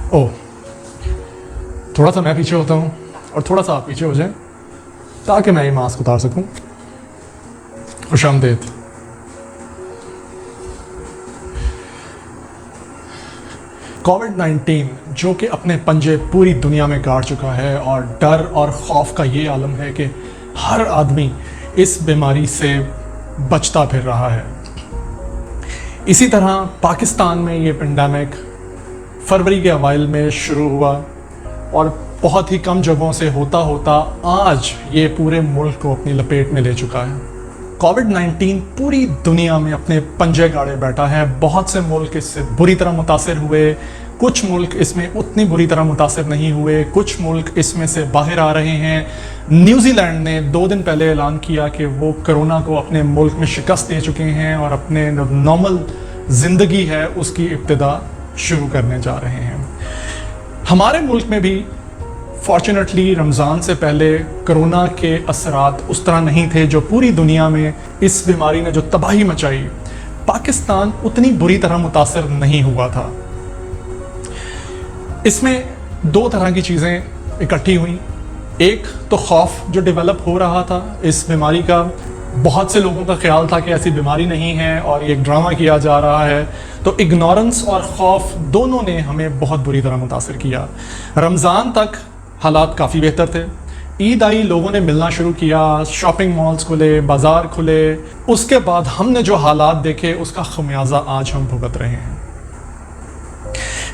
ओह, थोड़ा सा मैं पीछे होता हूँ और थोड़ा सा आप पीछे हो जाएं ताकि मैं ये मास्क उतार सकूँ। खुशामदीद। कोविड-19 जो कि अपने पंजे पूरी दुनिया में काट चुका है और डर और खौफ का ये आलम है कि हर आदमी इस बीमारी से बचता फिर रहा है। इसी तरह पाकिस्तान में ये पेंडेमिक फरवरी के अवाइल में शुरू हुआ और बहुत ही कम जगहों से होता होता आज ये पूरे मुल्क को अपनी लपेट में ले चुका है। कोविड-19 पूरी दुनिया में अपने पंजे गाड़े बैठा है। बहुत से मुल्क इससे बुरी तरह मुतासिर हुए, कुछ मुल्क इसमें उतनी बुरी तरह मुतासिर नहीं हुए, कुछ मुल्क इसमें से बाहर आ रहे हैं। न्यूजीलैंड ने 2 दिन पहले ऐलान किया कि वो कोरोना को अपने मुल्क में शिकस्त दे चुके हैं और अपने नॉर्मल ज़िंदगी है उसकी इब्तिदा शुरू करने जा रहे हैं। हमारे मुल्क में भी फॉर्चुनेटली रमज़ान से पहले कोरोना के असरात उस तरह नहीं थे जो पूरी दुनिया में इस बीमारी ने जो तबाही मचाई, पाकिस्तान उतनी बुरी तरह मुतासर नहीं हुआ था। इसमें 2 तरह की चीज़ें इकट्ठी हुई। एक तो खौफ जो डेवलप हो रहा था इस बीमारी का, बहुत से लोगों का ख्याल था कि ऐसी बीमारी नहीं है और ये ड्रामा किया जा रहा है, तो इग्नोरेंस और खौफ दोनों ने हमें बहुत बुरी तरह मुतासर किया। रमज़ान तक हालात काफ़ी बेहतर थे, ईद आई, लोगों ने मिलना शुरू किया, शॉपिंग मॉल्स खुले, बाज़ार खुले। उसके बाद हमने जो हालात देखे उसका खमियाजा आज हम भुगत रहे हैं।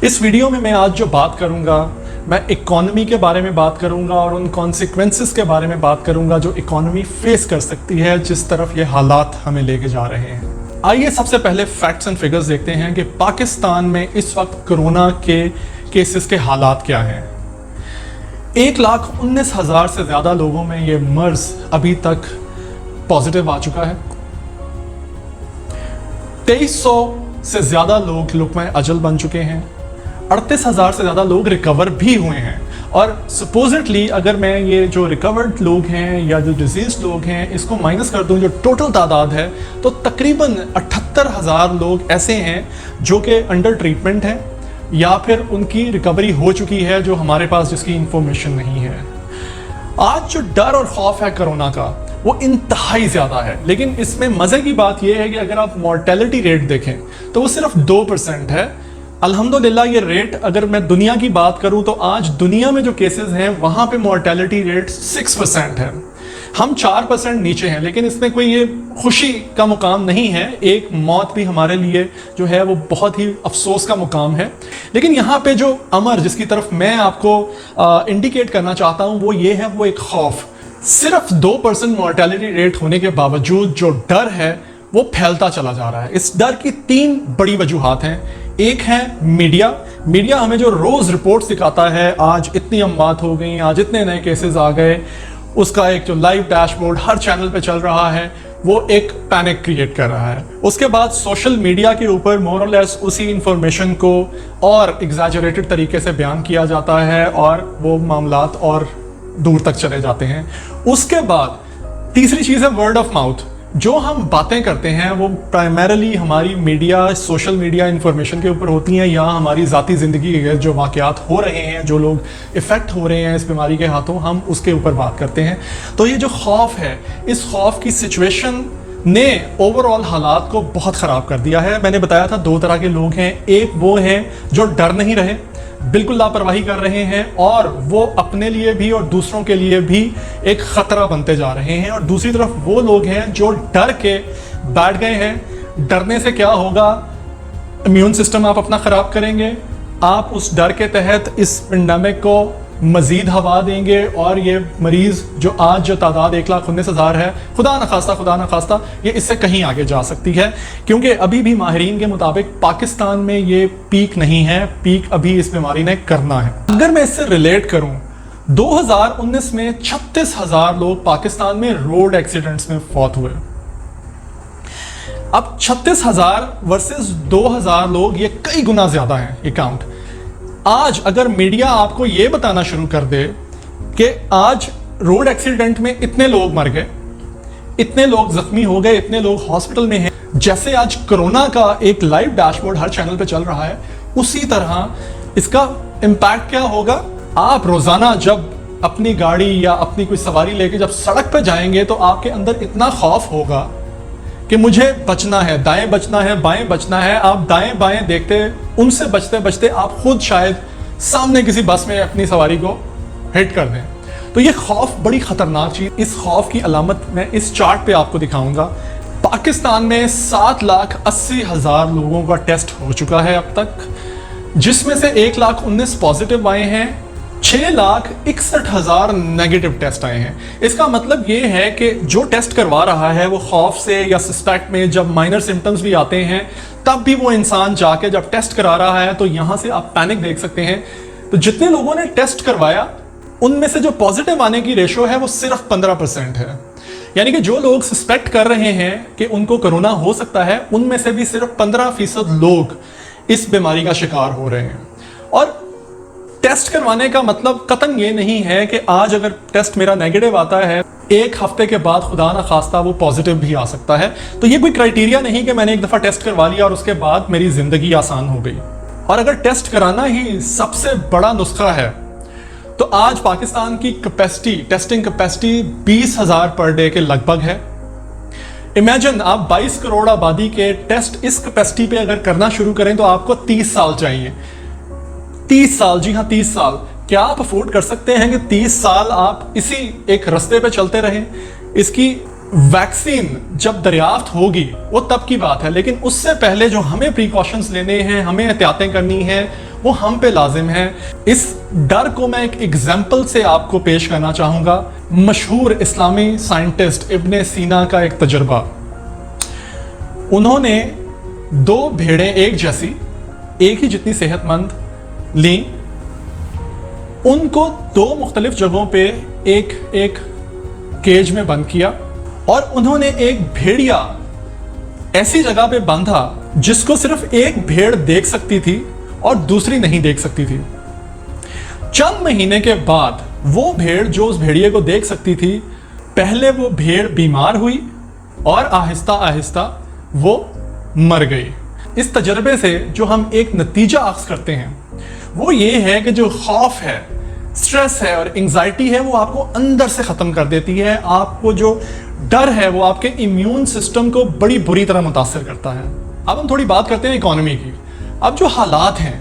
इस वीडियो में मैं आज जो बात करूंगा, मैं इकोनॉमी के बारे में बात करूंगा और उन कॉन्सिक्वेंसेस के बारे में बात करूंगा जो इकोनॉमी फेस कर सकती है जिस तरफ ये हालात हमें लेके जा रहे हैं। आइए सबसे पहले फैक्ट्स एंड फिगर्स देखते हैं कि पाकिस्तान में इस वक्त कोरोना के केसेस के हालात क्या हैं। 1,19,000 से ज़्यादा लोगों में ये मर्ज अभी तक पॉजिटिव आ चुका है। 2300 से ज़्यादा लोग लुक़्मा अजल बन चुके हैं। 38,000 से ज़्यादा लोग रिकवर भी हुए हैं और सपोजिटली अगर मैं ये जो रिकवर्ड लोग हैं या जो डिजीज लोग हैं इसको माइनस कर दूं जो टोटल तादाद है, तो तकरीबन 78,000 लोग ऐसे हैं जो कि अंडर ट्रीटमेंट हैं या फिर उनकी रिकवरी हो चुकी है जो हमारे पास जिसकी इंफॉर्मेशन नहीं है। आज जो डर और खौफ है कोरोना का वो इंतहाई ज़्यादा है, लेकिन इसमें मज़े की बात यह है कि अगर आप मॉर्टेलिटी रेट देखें तो वो सिर्फ 2% है। अल्हम्दुलिल्लाह ये रेट, अगर मैं दुनिया की बात करूं तो आज दुनिया में जो केसेस हैं वहां पे मॉर्टेलिटी रेट 6% है। हम 4% नीचे हैं, लेकिन इसमें कोई ये खुशी का मुकाम नहीं है। एक मौत भी हमारे लिए जो है वो बहुत ही अफसोस का मुकाम है। लेकिन यहाँ पे जो अमर जिसकी तरफ मैं आपको इंडिकेट करना चाहता हूँ वो ये है, वो एक खौफ। सिर्फ 2% मॉर्टेलिटी रेट होने के बावजूद जो डर है वो फैलता चला जा रहा है। इस डर की 3 बड़ी वजूहात हैं। एक है मीडिया हमें जो रोज़ रिपोर्ट्स दिखाता है, आज इतनी अमवात हो गई, आज इतने नए केसेस आ गए, उसका एक जो लाइव डैशबोर्ड हर चैनल पे चल रहा है वो एक पैनिक क्रिएट कर रहा है। उसके बाद सोशल मीडिया के ऊपर मोर और लेस उसी इंफॉर्मेशन को और एग्जैजरेटेड तरीके से बयान किया जाता है और वो मामलात और दूर तक चले जाते हैं। उसके बाद तीसरी चीज़ है वर्ड ऑफ माउथ। जो हम बातें करते हैं वो प्राइमरीली हमारी मीडिया, सोशल मीडिया इंफॉर्मेशन के ऊपर होती हैं या हमारी ज़ाती ज़िंदगी के जो वाक़यात हो रहे हैं, जो लोग इफ़ेक्ट हो रहे हैं इस बीमारी के हाथों, हम उसके ऊपर बात करते हैं। तो ये जो खौफ है, इस खौफ की सिचुएशन ने ओवरऑल हालात को बहुत ख़राब कर दिया है। मैंने बताया था 2 तरह के लोग हैं। एक वो हैं जो डर नहीं रहे, बिल्कुल लापरवाही कर रहे हैं और वो अपने लिए भी और दूसरों के लिए भी एक ख़तरा बनते जा रहे हैं, और दूसरी तरफ वो लोग हैं जो डर के बैठ गए हैं। डरने से क्या होगा, इम्यून सिस्टम आप अपना ख़राब करेंगे, आप उस डर के तहत इस पेंडेमिक को मज़ीद हवा देंगे और ये मरीज़ जो आज जो तादाद 1,19,000 है, खुदा न खास्ता ये इससे कहीं आगे जा सकती है, क्योंकि अभी भी माहिरीन के मुताबिक पाकिस्तान में ये पीक नहीं है, पीक अभी इस बीमारी ने करना है। अगर मैं इससे रिलेट करूं, 2019 में 36,000 लोग पाकिस्तान में रोड एक्सीडेंट्स में फौत हुए। अब 36,000 वर्सेस 2,000 लोग, ये कई गुना ज़्यादा है ये काउंट। आज अगर मीडिया आपको ये बताना शुरू कर दे कि आज रोड एक्सीडेंट में इतने लोग मर गए, इतने लोग जख्मी हो गए, इतने लोग हॉस्पिटल में हैं, जैसे आज कोरोना का एक लाइव डैशबोर्ड हर चैनल पे चल रहा है, उसी तरह اس کا امپیکٹ کیا ہوگا؟ آپ روزانہ جب اپنی گاڑی یا اپنی کوئی سواری لے کے جب سڑک پہ جائیں گے تو آپ کے اندر اتنا خوف ہوگا کہ مجھے بچنا ہے، دائیں بچنا ہے، بائیں بچنا ہے. آپ دائیں بائیں دیکھتے ان سے بچتے بچتے آپ خود شاید سامنے کسی بس میں اپنی سواری کو ہٹ کر دیں. تو یہ خوف بڑی خطرناک چیز. اس خوف کی علامت میں اس چارٹ پہ آپ کو دکھاؤں گا. پاکستان میں 7,80,000 لوگوں کا ٹیسٹ ہو چکا ہے اب تک، جس میں سے 1,19,000 پازیٹیو آئے ہیں، 6,61,000 نیگیٹو ٹیسٹ آئے ہیں. اس کا مطلب یہ ہے کہ جو ٹیسٹ کروا رہا ہے وہ خوف سے یا سسپیکٹ میں جب مائنر سمپٹمز بھی آتے ہیں تب بھی وہ انسان جا کے جب ٹیسٹ کرا رہا ہے. تو یہاں سے آپ پینک دیکھ سکتے ہیں. تو جتنے لوگوں نے ٹیسٹ کروایا ان میں سے جو پازیٹیو آنے کی ریشو ہے وہ صرف 15% ہے. یعنی کہ جو لوگ سسپیکٹ کر رہے ہیں کہ ان کو کرونا ہو سکتا ہے ان میں سے بھی صرف 15% لوگ اس بیماری کا شکار ہو رہے ہیں. اور ٹیسٹ کروانے کا مطلب قطعاً یہ نہیں ہے کہ آج اگر ٹیسٹ میرا نیگیٹو آتا ہے ایک ہفتے کے بعد خدا نہ خواستہ وہ پازیٹیو بھی آ سکتا ہے. تو یہ کوئی کرائٹیریا نہیں کہ میں نے ایک دفعہ ٹیسٹ کروا لیا اور اس کے بعد میری زندگی آسان ہو گئی. اور اگر ٹیسٹ کرانا ہی سب سے بڑا نسخہ ہے تو آج پاکستان کی capacity, testing capacity 20,000 per day کے لگ بھگ ہے. امیجن آپ 22 کروڑ آبادی کے ٹیسٹ اس کیپیسٹی پہ اگر کرنا شروع کریں تو آپ کو 30 سال چاہیے. 30 سال، جی ہاں 30 سال. کیا آپ افورڈ کر سکتے ہیں کہ 30 سال آپ اسی ایک رستے پہ چلتے رہیں؟ اس کی ویکسین جب دریافت ہوگی وہ تب کی بات ہے، لیکن اس سے پہلے جو ہمیں پریکاشنز لینے ہیں، ہمیں احتیاطیں کرنی ہیں، وہ ہم پہ لازم ہے. اس ڈر کو میں ایک ایگزامپل سے آپ کو پیش کرنا چاہوں گا. مشہور اسلامی سائنٹسٹ ابن سینا کا ایک تجربہ. انہوں نے 2 بھیڑیں ایک جیسی، ایک ہی جتنی صحت مند لیں، ان کو 2 مختلف جگہوں پہ ایک کیج میں بند کیا اور انہوں نے ایک بھیڑیا ایسی جگہ پہ باندھا جس کو صرف ایک بھیڑ دیکھ سکتی تھی اور دوسری نہیں دیکھ سکتی تھی. چند مہینے کے بعد وہ بھیڑ جو اس بھیڑیے کو دیکھ سکتی تھی، پہلے وہ بھیڑ بیمار ہوئی اور آہستہ آہستہ وہ مر گئی. اس تجربے سے جو ہم ایک نتیجہ اخذ کرتے ہیں وہ یہ ہے کہ جو خوف ہے، سٹریس ہے اور انگزائٹی ہے وہ آپ کو اندر سے ختم کر دیتی ہے. آپ کو جو ڈر ہے وہ آپ کے امیون سسٹم کو بڑی بری طرح متاثر کرتا ہے. اب ہم تھوڑی بات کرتے ہیں اکانومی کی. اب جو حالات ہیں،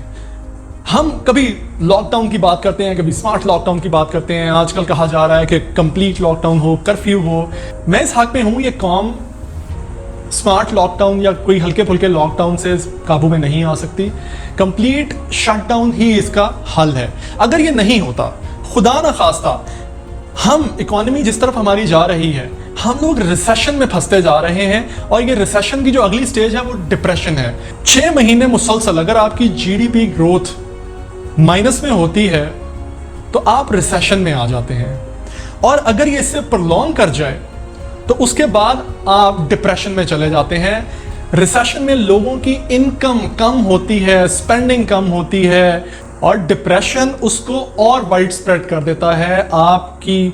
ہم کبھی لاک ڈاؤن کی بات کرتے ہیں، کبھی سمارٹ لاک ڈاؤن کی بات کرتے ہیں. آج کل کہا جا رہا ہے کہ کمپلیٹ لاک ڈاؤن ہو، کرفیو ہو. میں اس حق میں ہوں یہ قوم سمارٹ لاک ڈاؤن یا کوئی ہلکے پھلکے لاک ڈاؤن سے قابو میں نہیں آ سکتی. کمپلیٹ شٹ ڈاؤن ہی اس کا حل ہے. اگر یہ نہیں ہوتا، خدا نہ خواستہ ہم اکانومی جس طرف ہماری جا رہی ہے، ہم لوگ ریسیشن میں پھنستے جا رہے ہیں. اور یہ ریسیشن کی جو اگلی سٹیج ہے وہ ڈپریشن ہے. 6 مہینے مسلسل اگر آپ کی G D P growth minus میں ہوتی ہے تو آپ ریسیشن میں آ جاتے ہیں. اور اگر یہ اس سے پرلونگ کر جائے تو اس کے بعد آپ ڈپریشن میں چلے جاتے ہیں. ریسیشن میں لوگوں کی انکم کم ہوتی ہے، سپینڈنگ کم ہوتی ہے اور ڈپریشن اس کو اور وائڈ سپریڈ کر دیتا ہے. آپ کی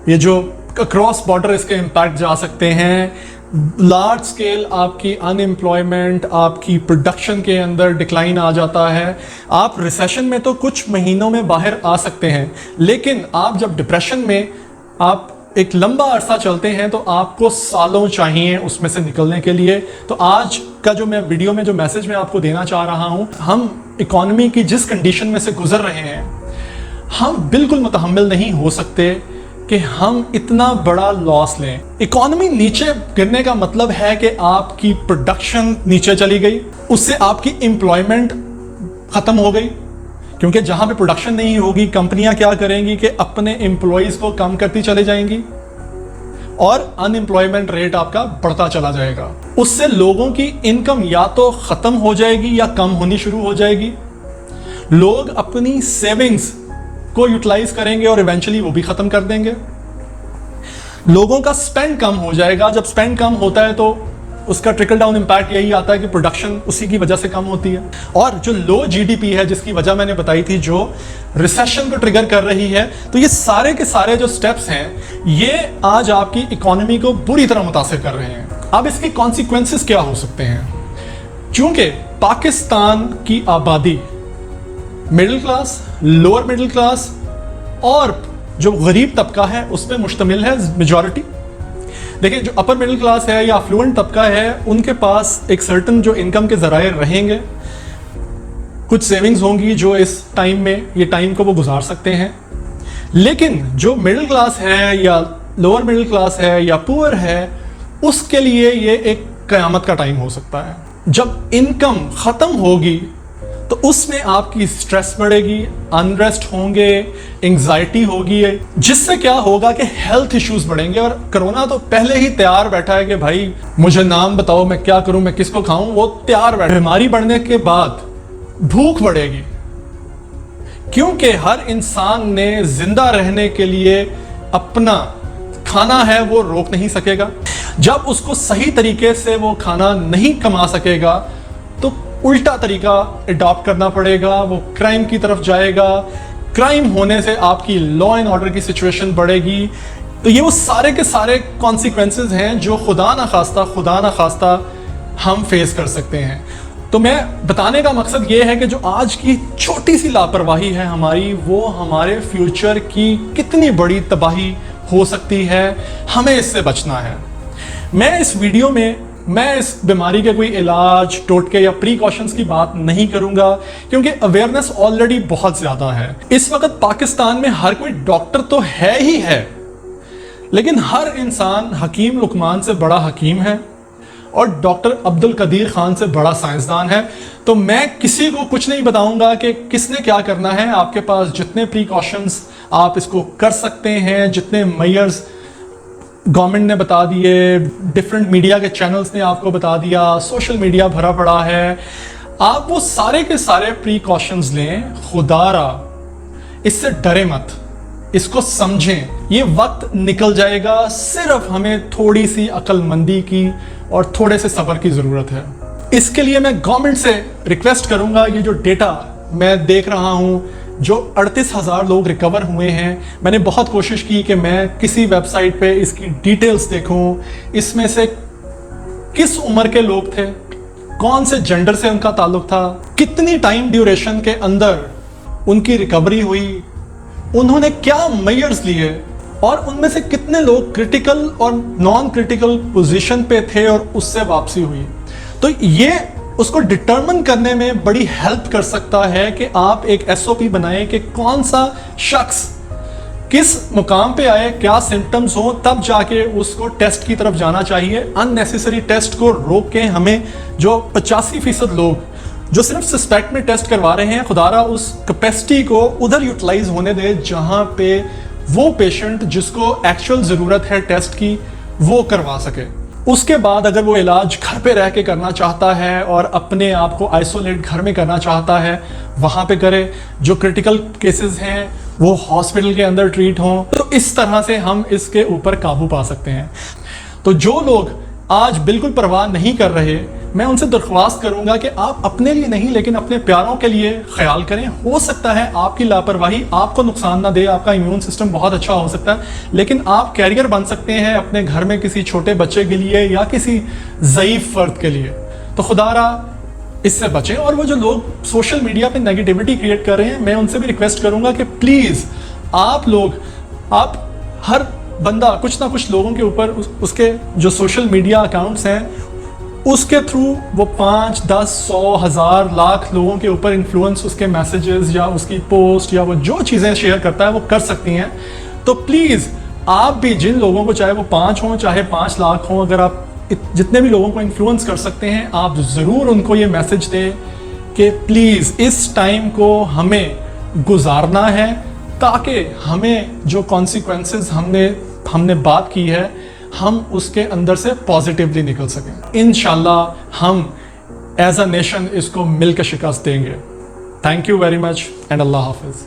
یہ جو اکراس بارڈر اس کے امپیکٹ جا سکتے ہیں. لارج سکیل آپ کی ان امپلائمنٹ، آپ کی پروڈکشن کے اندر ڈکلائن آ جاتا ہے. آپ ریسیشن میں تو کچھ مہینوں میں باہر آ سکتے ہیں، لیکن آپ جب ڈپریشن میں آپ ایک لمبا عرصہ چلتے ہیں تو آپ کو سالوں چاہیے اس میں سے نکلنے کے لیے. تو آج کا جو میں ویڈیو میں جو میسج میں آپ کو دینا چاہ رہا ہوں، ہم اکانومی کی جس کنڈیشن میں سے گزر رہے ہیں، ہم بالکل متحمل نہیں ہو سکتے کہ ہم اتنا بڑا لاس لیں. اکانومی نیچے گرنے کا مطلب ہے کہ آپ کی پروڈکشن نیچے چلی گئی، اس سے آپ کی امپلائمنٹ ختم ہو گئی. کیونکہ جہاں پہ پروڈکشن نہیں ہوگی، کمپنیاں کیا کریں گی کہ اپنے امپلائیز کو کم کرتی چلے جائیں گی اور ان امپلائمنٹ ریٹ آپ کا بڑھتا چلا جائے گا. اس سے لوگوں کی انکم یا تو ختم ہو جائے گی یا کم ہونی شروع ہو جائے گی. لوگ اپنی سیونگز کو یوٹیلائز کریں گے اور ایونچولی وہ بھی ختم کر دیں گے. لوگوں کا سپینڈ کم ہو جائے گا. جب سپینڈ کم ہوتا ہے تو اس کا ٹرکل ڈاؤن امپیکٹ یہی آتا ہے کہ پروڈکشن اسی کی وجہ سے کم ہوتی ہے. اور جو لو جی ڈی پی ہے جس کی وجہ میں نے بتائی تھی، جو ریسیشن کو ٹریگر کر رہی ہے، تو یہ سارے کے سارے جو سٹیپس ہیں یہ آج آپ کی اکانومی کو بری طرح متاثر کر رہے ہیں. اب اس کی کانسیکوینسز کیا ہو سکتے ہیں؟ چونکہ پاکستان کی آبادی middle class, lower middle class और जो गरीब तबका है उस पर मुश्तमिल है मेजॉरिटी। देखिए, जो अपर मिडिल क्लास है या अफ्लुएंट तबका है, उनके पास एक सर्टन जो इनकम के ज़राए रहेंगे, कुछ सेविंग्स होंगी जो इस टाइम में, ये टाइम को वो गुजार सकते हैं। लेकिन जो मिडिल क्लास है या लोअर मिडिल क्लास है या पुअर है, उसके लिए ये एक क़यामत का टाइम हो सकता है। जब इनकम ख़त्म होगी तो उसमें आपकी स्ट्रेस बढ़ेगी, अनरेस्ट होंगे, एंग्जाइटी होगी, जिससे क्या होगा कि हेल्थ इश्यूज बढ़ेंगे। और कोरोना तो पहले ही तैयार बैठा है कि भाई मुझे नाम बताओ, मैं क्या करूं, मैं किसको खाऊं, वो तैयार बैठा है। बीमारी बढ़ने के बाद भूख बढ़ेगी, क्योंकि हर इंसान ने जिंदा रहने के लिए अपना खाना है वो रोक नहीं सकेगा। जब उसको सही तरीके से वो खाना नहीं कमा सकेगा तो उल्टा तरीका अडॉप्ट करना पड़ेगा, वो क्राइम की तरफ जाएगा। क्राइम होने से आपकी लॉ एंड ऑर्डर की सिचुएशन बढ़ेगी। तो ये वो सारे के सारे कॉन्सिक्वेंसेस हैं जो खुदा ना खास्ता हम फेस कर सकते हैं। तो मैं बताने का मकसद ये है कि जो आज की छोटी सी लापरवाही है हमारी, वो हमारे फ्यूचर की कितनी बड़ी तबाही हो सकती है, हमें इससे बचना है। मैं इस वीडियो में इस बीमारी के कोई इलाज, टोटके या प्रीकॉशंस की बात नहीं करूंगा, क्योंकि अवेयरनेस ऑलरेडी बहुत ज़्यादा है। इस वक्त पाकिस्तान में हर कोई डॉक्टर तो है ही है, लेकिन हर इंसान हकीम लुकमान से बड़ा हकीम है और डॉक्टर अब्दुल कदीर खान से बड़ा साइंसदान है। तो मैं किसी को कुछ नहीं बताऊंगा कि किसने क्या करना है। आपके पास जितने प्रीकॉशंस आप इसको कर सकते हैं, जितने मेजर्स गवर्नमेंट ने बता दिए, डिफरेंट मीडिया के चैनल्स ने आपको बता दिया, सोशल मीडिया भरा पड़ा है, आप वो सारे के सारे प्रीकॉशंस लें। खुदारा इससे डरे मत, इसको समझें। ये वक्त निकल जाएगा, सिर्फ हमें थोड़ी सी अक्लमंदी की और थोड़े से सब्र की ज़रूरत है। इसके लिए मैं गवर्नमेंट से रिक्वेस्ट करूंगा, ये जो डेटा मैं देख रहा हूं, जो 38,000 लोग रिकवर हुए हैं, मैंने बहुत कोशिश की कि मैं किसी वेबसाइट पे इसकी डिटेल्स देखूं, इसमें से किस उम्र के लोग थे, कौन से जेंडर से उनका ताल्लुक था, कितनी टाइम ड्यूरेशन के अंदर उनकी रिकवरी हुई, उन्होंने क्या मेजर्स लिए और उनमें से कितने लोग क्रिटिकल और नॉन क्रिटिकल पोजीशन पे थे और उससे वापसी हुई। तो ये उसको डिटरमिन करने में बड़ी हेल्प कर सकता है कि आप एक SOP बनाएं कि कौन सा शख्स किस मुकाम पे आए, क्या सिम्टम्स हो, तब जाके उसको टेस्ट की तरफ जाना चाहिए। अननेसेसरी टेस्ट को रोक के हमें जो 85% लोग जो सिर्फ सस्पेक्ट में टेस्ट करवा रहे हैं, खुदारा उस कैपेसिटी को उधर यूटिलाइज होने दे जहां पे वो पेशेंट जिसको एक्चुअल ज़रूरत है टेस्ट की वो करवा सके। उसके बाद अगर वो इलाज घर पे रह के करना चाहता है और अपने आप को आइसोलेट घर में करना चाहता है, वहाँ पे करे। जो क्रिटिकल केसेस हैं वो हॉस्पिटल के अंदर ट्रीट हों। तो इस तरह से हम इसके ऊपर काबू पा सकते हैं। तो जो लोग आज बिल्कुल परवाह नहीं कर रहे, मैं उनसे दरख्वास्त करूंगा कि आप अपने लिए नहीं लेकिन अपने प्यारों के लिए ख्याल करें। हो सकता है आपकी लापरवाही आपको नुकसान ना दे, आपका इम्यून सिस्टम बहुत अच्छा हो सकता है, लेकिन आप कैरियर बन सकते हैं अपने घर में किसी छोटे बच्चे के लिए या किसी ज़ईफ फर्द के लिए। तो खुदारा इससे बचें। और वो जो लोग सोशल मीडिया पे नेगेटिविटी क्रिएट कर रहे हैं, मैं उनसे भी रिक्वेस्ट करूंगा कि प्लीज़ आप हर बंदा कुछ ना कुछ लोगों के ऊपर उसके जो सोशल मीडिया अकाउंट्स हैं उसके थ्रू वो 5, 10, 100, 1000, लाख लोगों के ऊपर इन्फ्लुएंस उसके मैसेजेस या उसकी पोस्ट या वो जो चीज़ें शेयर करता है वो कर सकती हैं। तो प्लीज़ आप भी जिन लोगों को, चाहे वो 5 हों चाहे 5 लाख हों, अगर आप जितने भी लोगों को इन्फ्लुएंस कर सकते हैं, आप ज़रूर उनको ये मैसेज दें कि प्लीज़ इस टाइम को हमें गुजारना है, ताकि हमें जो कॉन्सिक्वेंसेस हमने बात की है हम उसके अंदर से पॉजिटिवली निकल सकें। इंशाल्लाह हम एज अ नेशन इसको मिलकर शिकस्त देंगे। Thank you very much and अल्लाह हाफिज़।